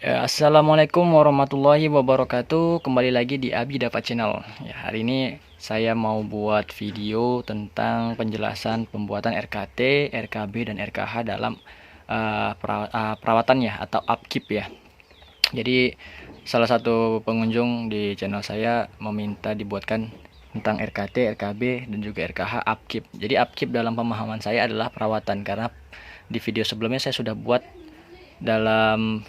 Assalamualaikum warahmatullahi wabarakatuh. Kembali lagi di Abi Dapat Channel. Ya, hari ini saya mau buat video tentang penjelasan pembuatan RKT, RKB, dan RKH dalam perawatan ya, atau upkeep ya. Jadi salah satu pengunjung di channel saya meminta dibuatkan tentang RKT, RKB, dan juga RKH upkeep. Jadi upkeep dalam pemahaman saya adalah perawatan, karena di video sebelumnya saya sudah buat dalam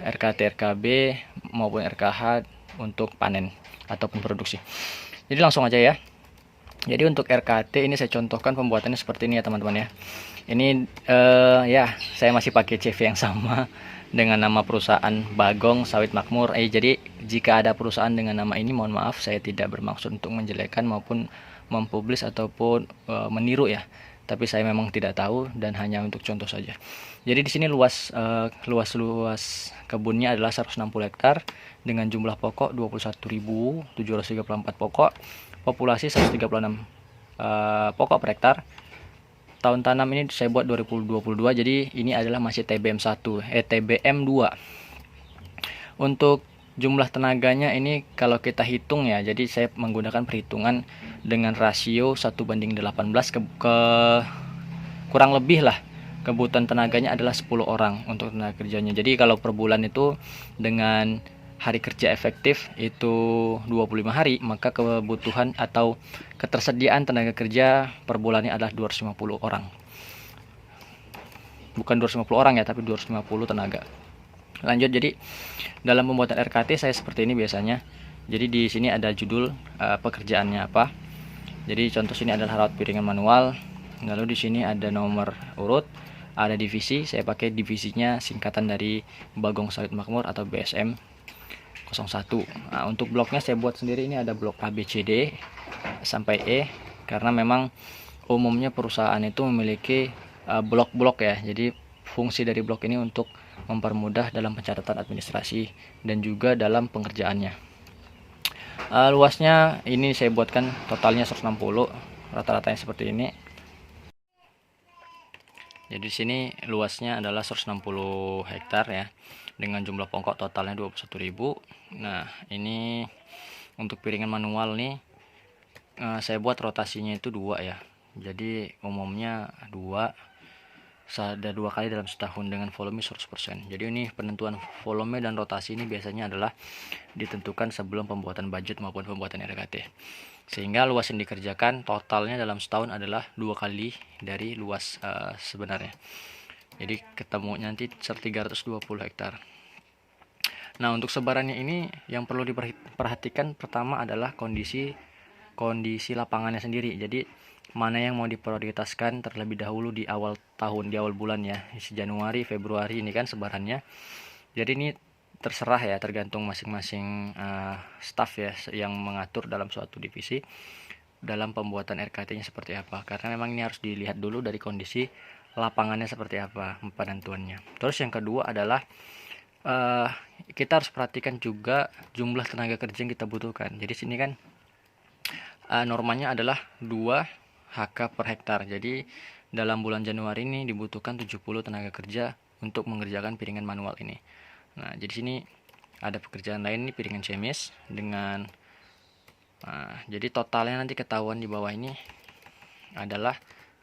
RKT, RKB maupun RKH untuk panen ataupun produksi. Jadi langsung aja ya. Jadi untuk RKT ini saya contohkan pembuatannya seperti ini ya teman-teman ya. Ini ya saya masih pakai CV yang sama dengan nama perusahaan Bagong Sawit Makmur. Jadi jika ada perusahaan dengan nama ini, mohon maaf, saya tidak bermaksud untuk menjelekkan maupun mempublis ataupun meniru ya. Tapi saya memang tidak tahu dan hanya untuk contoh saja. Jadi di sini luas kebunnya adalah 160 hektar dengan jumlah pokok 21.734 pokok, populasi 136 pokok per hektar. Tahun tanam ini saya buat 2022, jadi ini adalah masih TBM 2. Untuk jumlah tenaganya ini kalau kita hitung ya, jadi saya menggunakan perhitungan dengan rasio 1:18 ke kurang lebih lah, kebutuhan tenaganya adalah 10 orang untuk tenaga kerjanya. Jadi kalau per bulan itu dengan hari kerja efektif itu 25 hari, maka kebutuhan atau ketersediaan tenaga kerja per bulannya adalah 250 orang. Bukan 250 orang ya, tapi 250 tenaga. Lanjut, jadi dalam pembuatan RKT saya seperti ini biasanya. Jadi di sini ada judul pekerjaannya apa. Jadi contoh sini adalah rawat piringan manual. Lalu di sini ada nomor urut, ada divisi. Saya pakai divisinya singkatan dari Bagong Sawit Makmur atau BSM 01. Nah, untuk bloknya saya buat sendiri, ini ada blok A, B, C, D sampai E, karena memang umumnya perusahaan itu memiliki blok-blok ya. Jadi fungsi dari blok ini untuk mempermudah dalam pencatatan administrasi dan juga dalam pengerjaannya. Luasnya ini saya buatkan totalnya 160, rata-ratanya seperti ini. Jadi di sini luasnya adalah 160 hektar ya, dengan jumlah pokok totalnya 21.000. Nah, ini untuk piringan manual nih saya buat rotasinya itu 2 ya. Jadi umumnya 2, ada 2 kali dalam setahun dengan volume 100%. Jadi ini penentuan volume dan rotasi ini biasanya adalah ditentukan sebelum pembuatan budget maupun pembuatan RKT. Sehingga luas yang dikerjakan totalnya dalam setahun adalah 2 kali dari luas sebenarnya. Jadi ketemu nanti 320 hektar. Nah, untuk sebarannya ini yang perlu diperhatikan pertama adalah kondisi lapangannya sendiri. Jadi mana yang mau diprioritaskan terlebih dahulu di awal tahun, di awal bulan ya, Januari, Februari ini kan sebarannya. Jadi ini terserah ya, tergantung masing-masing staff ya yang mengatur dalam suatu divisi dalam pembuatan RKT-nya seperti apa. Karena memang ini harus dilihat dulu dari kondisi lapangannya seperti apa penentuannya. Terus yang kedua adalah kita harus perhatikan juga jumlah tenaga kerja yang kita butuhkan. Jadi sini kan normanya adalah 2 HK per hektar. Jadi dalam bulan Januari ini dibutuhkan 70 tenaga kerja untuk mengerjakan piringan manual ini. Nah, jadi sini ada pekerjaan lain nih, piringan cemis dengan jadi totalnya nanti ketahuan di bawah ini adalah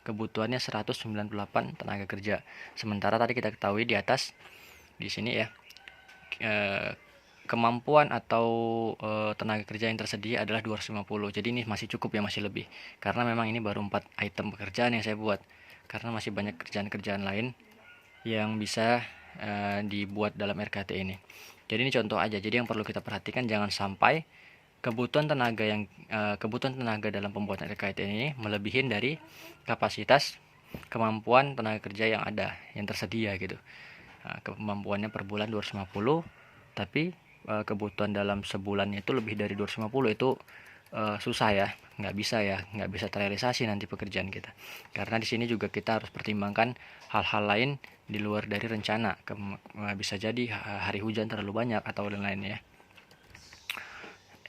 kebutuhannya 198 tenaga kerja. Sementara tadi kita ketahui di atas di sini ya, kemampuan atau tenaga kerja yang tersedia adalah 250. Jadi ini masih cukup ya, masih lebih. Karena memang ini baru 4 item pekerjaan yang saya buat. Karena masih banyak kerjaan-kerjaan lain yang bisa dibuat dalam RKT ini. Jadi ini contoh aja. Jadi yang perlu kita perhatikan, jangan sampai kebutuhan tenaga dalam pembuatan RKT ini melebihin dari kapasitas kemampuan tenaga kerja yang ada, yang tersedia gitu. Kemampuannya per bulan 250, tapi kebutuhan dalam sebulan itu lebih dari 250, itu susah ya, nggak bisa terrealisasi nanti pekerjaan kita. Karena di sini juga kita harus pertimbangkan hal-hal lain di luar dari rencana. Bisa jadi hari hujan terlalu banyak atau lain-lain ya.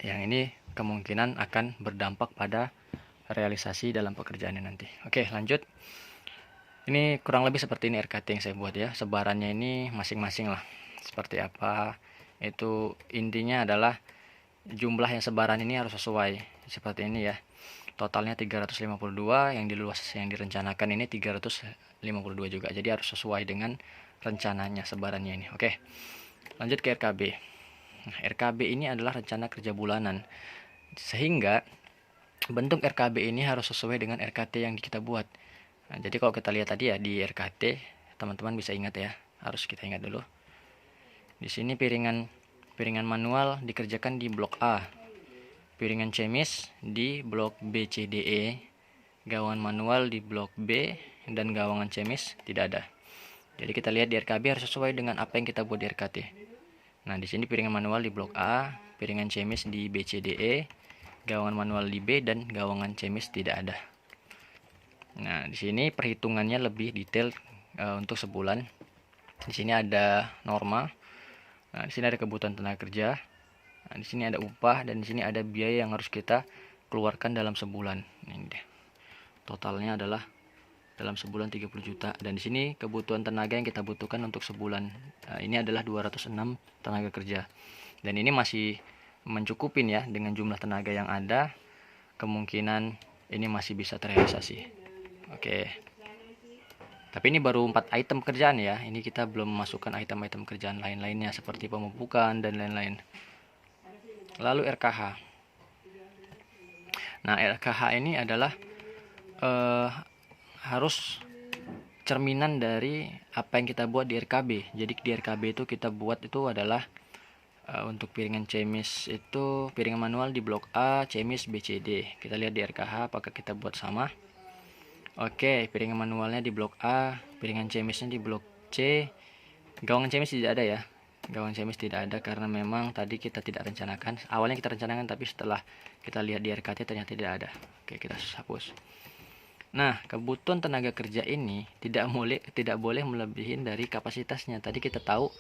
Yang ini kemungkinan akan berdampak pada realisasi dalam pekerjaannya nanti. Oke, lanjut. Ini kurang lebih seperti ini RKT yang saya buat ya. Sebarannya ini masing-masing lah. seperti apa. Itu intinya adalah jumlah yang sebaran ini harus sesuai seperti ini ya. Totalnya 352, yang di luas yang direncanakan ini 352 juga. Jadi harus sesuai dengan rencananya sebarannya ini. Oke. Lanjut ke RKB. Nah, RKB ini adalah rencana kerja bulanan. Sehingga bentuk RKB ini harus sesuai dengan RKT yang kita buat. Nah, jadi kalau kita lihat tadi ya di RKT, teman-teman bisa ingat ya, harus kita ingat dulu. Di sini piringan manual dikerjakan di blok A, piringan cemis di blok B, C, D, E, gawangan manual di blok B, dan gawangan cemis tidak ada. Jadi kita lihat di RKB harus sesuai dengan apa yang kita buat di RKT. Nah, di sini piringan manual di blok A, piringan cemis di B, C, D, E, gawangan manual di B, dan gawangan cemis tidak ada. Nah, di sini perhitungannya lebih detail untuk sebulan. Di sini ada norma. Nah, di sini ada kebutuhan tenaga kerja. Nah, di sini ada upah, dan di sini ada biaya yang harus kita keluarkan dalam sebulan. Ini deh. Totalnya adalah dalam sebulan 30 juta, dan di sini kebutuhan tenaga yang kita butuhkan untuk sebulan ini adalah 206 tenaga kerja, dan ini masih mencukupin ya dengan jumlah tenaga yang ada. Kemungkinan ini masih bisa terrealisasi. Oke, tapi ini baru 4 item kerjaan ya, ini kita belum masukkan item-item kerjaan lain-lainnya seperti pemupukan dan lain-lain. Lalu RKH. Nah, RKH ini adalah harus cerminan dari apa yang kita buat di RKB. Jadi di RKB itu kita buat itu adalah untuk piringan cemis itu piringan manual di blok A, cemis B, C, D. Kita lihat di RKH apakah kita buat sama. Oke, piringan manualnya di blok A, piringan cemisnya di blok C. Gawangan cemis tidak ada ya. Gawangan cemis tidak ada karena memang tadi kita tidak rencanakan. Awalnya kita rencanakan, tapi setelah kita lihat di RKT ternyata tidak ada. Oke, kita hapus. Nah, kebutuhan tenaga kerja ini tidak boleh melebihi dari kapasitasnya. Tadi kita tahu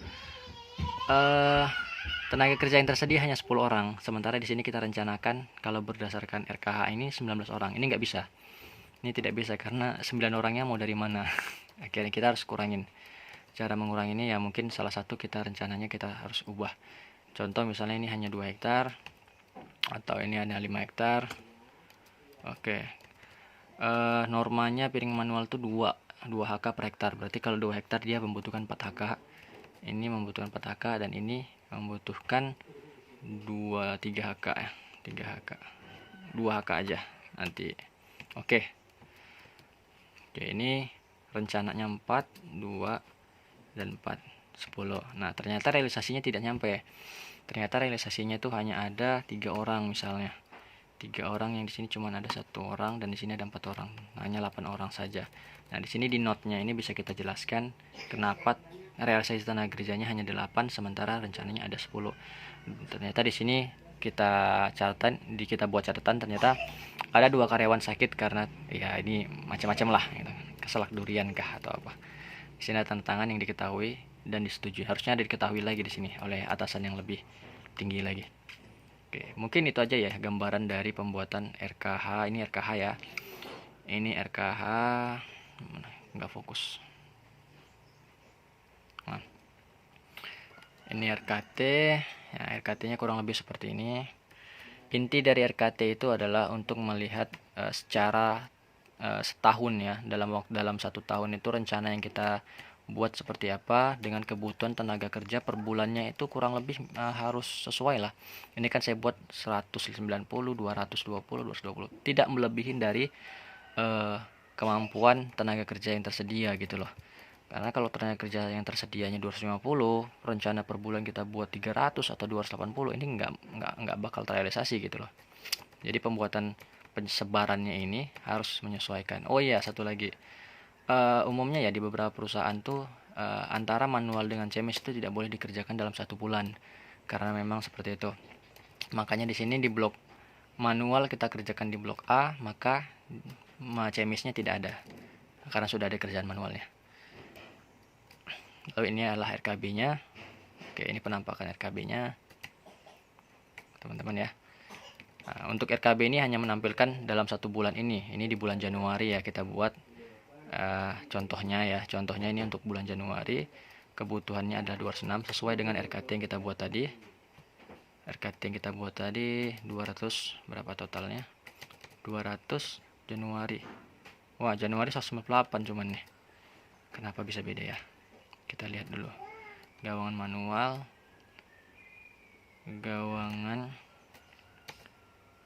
tenaga kerja yang tersedia hanya 10 orang. Sementara di sini kita rencanakan kalau berdasarkan RKH ini 19 orang. Ini nggak bisa. Ini tidak bisa karena 9 orangnya mau dari mana? Akhirnya kita harus kurangin. Cara menguranginya ya mungkin salah satu kita rencananya kita harus ubah. Contoh misalnya ini hanya 2 hektar atau ini hanya 5 hektar. Oke. Normanya piring manual itu 2 HK per hektar. Berarti kalau 2 hektar dia membutuhkan 4 HK. Ini membutuhkan 4 HK, dan ini membutuhkan 3 HK ya. 3 HK. 2 HK aja nanti. Oke. Oke, ini rencananya 4, 2 dan 4, 10. Nah, ternyata realisasinya tidak nyampe. Ternyata realisasinya itu hanya ada 3 orang misalnya. 3 orang, yang di sini cuma ada 1 orang, dan di sini ada 4 orang, hanya 8 orang saja. Nah, di sini di note-nya ini bisa kita jelaskan kenapa realisasi tenaga kerjanya hanya 8 sementara rencananya ada 10. Ternyata di sini kita buat catatan, ternyata ada 2 karyawan sakit karena ya ini macam-macam lah gitu. Keselak durian kah atau apa. Di sini ada tanda tangan yang diketahui dan disetujui. Harusnya ada diketahui lagi di sini oleh atasan yang lebih tinggi lagi. Oke, mungkin itu aja ya gambaran dari pembuatan RKH. Ini RKH ya. Ini RKH. Nggak fokus. Nah, ini RKT. Ya, RKT-nya kurang lebih seperti ini. Inti dari RKT itu adalah untuk melihat secara setahun ya. Dalam 1 tahun itu rencana yang kita buat seperti apa dengan kebutuhan tenaga kerja per bulannya itu kurang lebih harus sesuai lah. Ini kan saya buat 190, 220, 220, tidak melebihi dari kemampuan tenaga kerja yang tersedia gitu loh. Karena kalau tenaga kerja yang tersedianya 250, rencana per bulan kita buat 300 atau 280, ini nggak bakal terrealisasi gitu loh. Jadi pembuatan pensebarannya ini harus menyesuaikan. Oh iya, satu lagi. Umumnya ya di beberapa perusahaan tuh antara manual dengan cemis itu tidak boleh dikerjakan dalam 1 bulan karena memang seperti itu. Makanya di sini di blok manual kita kerjakan di blok A, maka cemisnya tidak ada karena sudah ada kerjaan manualnya. Lalu ini adalah RKB-nya. Oke, ini penampakan RKB-nya, teman-teman ya. Nah, untuk RKB ini hanya menampilkan dalam 1 bulan ini. Ini di bulan Januari ya kita buat. Contohnya ini untuk bulan Januari. kebutuhannya adalah 206 sesuai dengan RKT yang kita buat tadi. RKT yang kita buat tadi 200 berapa totalnya? 200 Januari. Wah, Januari 198 cuman nih. Kenapa bisa beda ya? Kita lihat dulu. Gawangan manual. Gawangan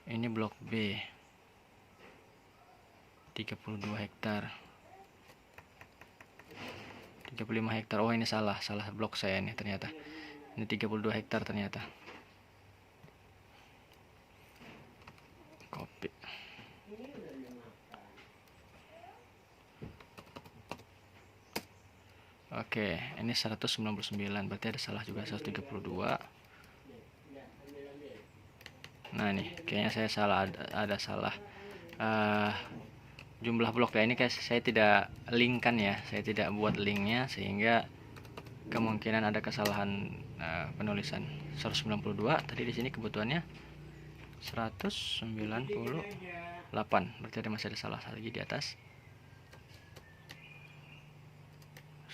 ini blok B. 32 hektar. 35 hektar. Oh, ini salah blok saya nih ternyata. Ini 32 hektar ternyata. Kopi. Oke, ini 199, berarti ada salah juga 132. Nah, nih kayaknya saya salah, ada salah jumlah blok ya. Ini kayak saya tidak linkkan ya, saya tidak buat linknya sehingga kemungkinan ada kesalahan penulisan. 192 tadi, di sini kebutuhannya 198, berarti masih ada salah lagi di atas.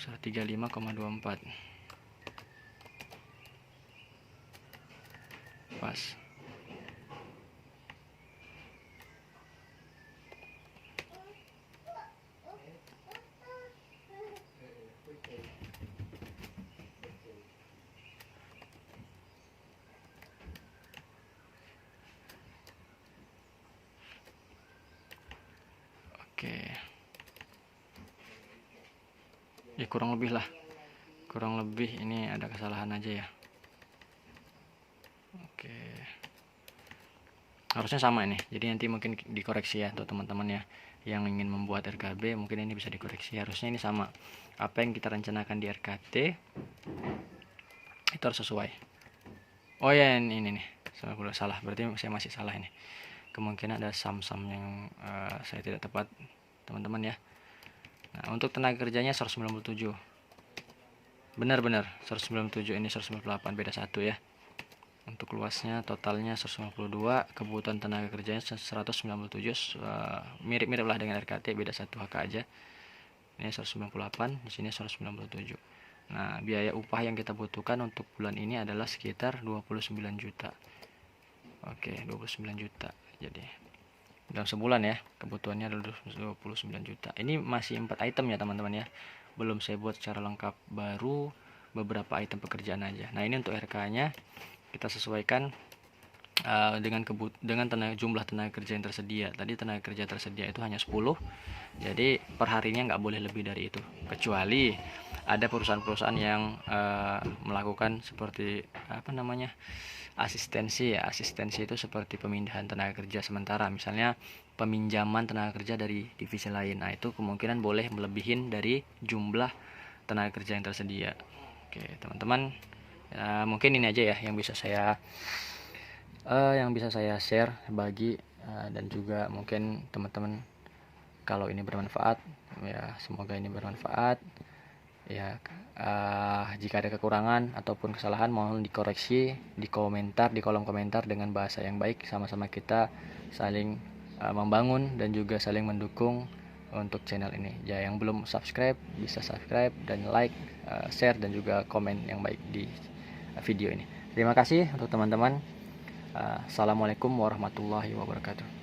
135,24 pas. Oke. Ya kurang lebih lah. Kurang lebih ini ada kesalahan aja ya. Oke. Harusnya sama ini. Jadi nanti mungkin dikoreksi ya untuk teman-teman ya yang ingin membuat RKB, mungkin ini bisa dikoreksi. Harusnya ini sama. Apa yang kita rencanakan di RKT itu harus sesuai. Oh ya, ini nih. Salah. Berarti saya masih salah ini. Kemungkinan ada sum-sum yang saya tidak tepat, teman-teman ya. Nah, untuk tenaga kerjanya 197. Benar-benar 197, ini 198, beda 1 ya. Untuk luasnya totalnya 152, kebutuhan tenaga kerjanya 197, mirip-mirip lah dengan RKT, beda 1 HK aja. Ini 198, di sini 197. Nah, biaya upah yang kita butuhkan untuk bulan ini adalah sekitar 29 juta. Oke, 29 juta. Jadi dalam sebulan ya, kebutuhannya adalah 29 juta. Ini masih 4 item ya teman-teman ya. Belum saya buat secara lengkap, baru beberapa item pekerjaan aja. Nah, ini untuk RK-nya kita sesuaikan dengan jumlah tenaga kerja yang tersedia. Tadi tenaga kerja tersedia itu hanya 10. Jadi perharinya nggak boleh lebih dari itu. Kecuali ada perusahaan-perusahaan yang melakukan seperti asistensi ya. Asistensi itu seperti pemindahan tenaga kerja sementara, misalnya peminjaman tenaga kerja dari divisi lain. Nah, itu kemungkinan boleh melebihin dari jumlah tenaga kerja yang tersedia. Oke teman-teman, mungkin ini aja ya yang bisa saya share bagi dan juga mungkin teman-teman kalau ini bermanfaat ya, semoga ini bermanfaat ya. Jika ada kekurangan ataupun kesalahan mohon dikoreksi di kolom komentar dengan bahasa yang baik. Sama-sama kita saling membangun dan juga saling mendukung untuk channel ini. Ya, yang belum subscribe bisa subscribe dan like, share dan juga komen yang baik di video ini. Terima kasih untuk teman-teman. Assalamualaikum warahmatullahi wabarakatuh.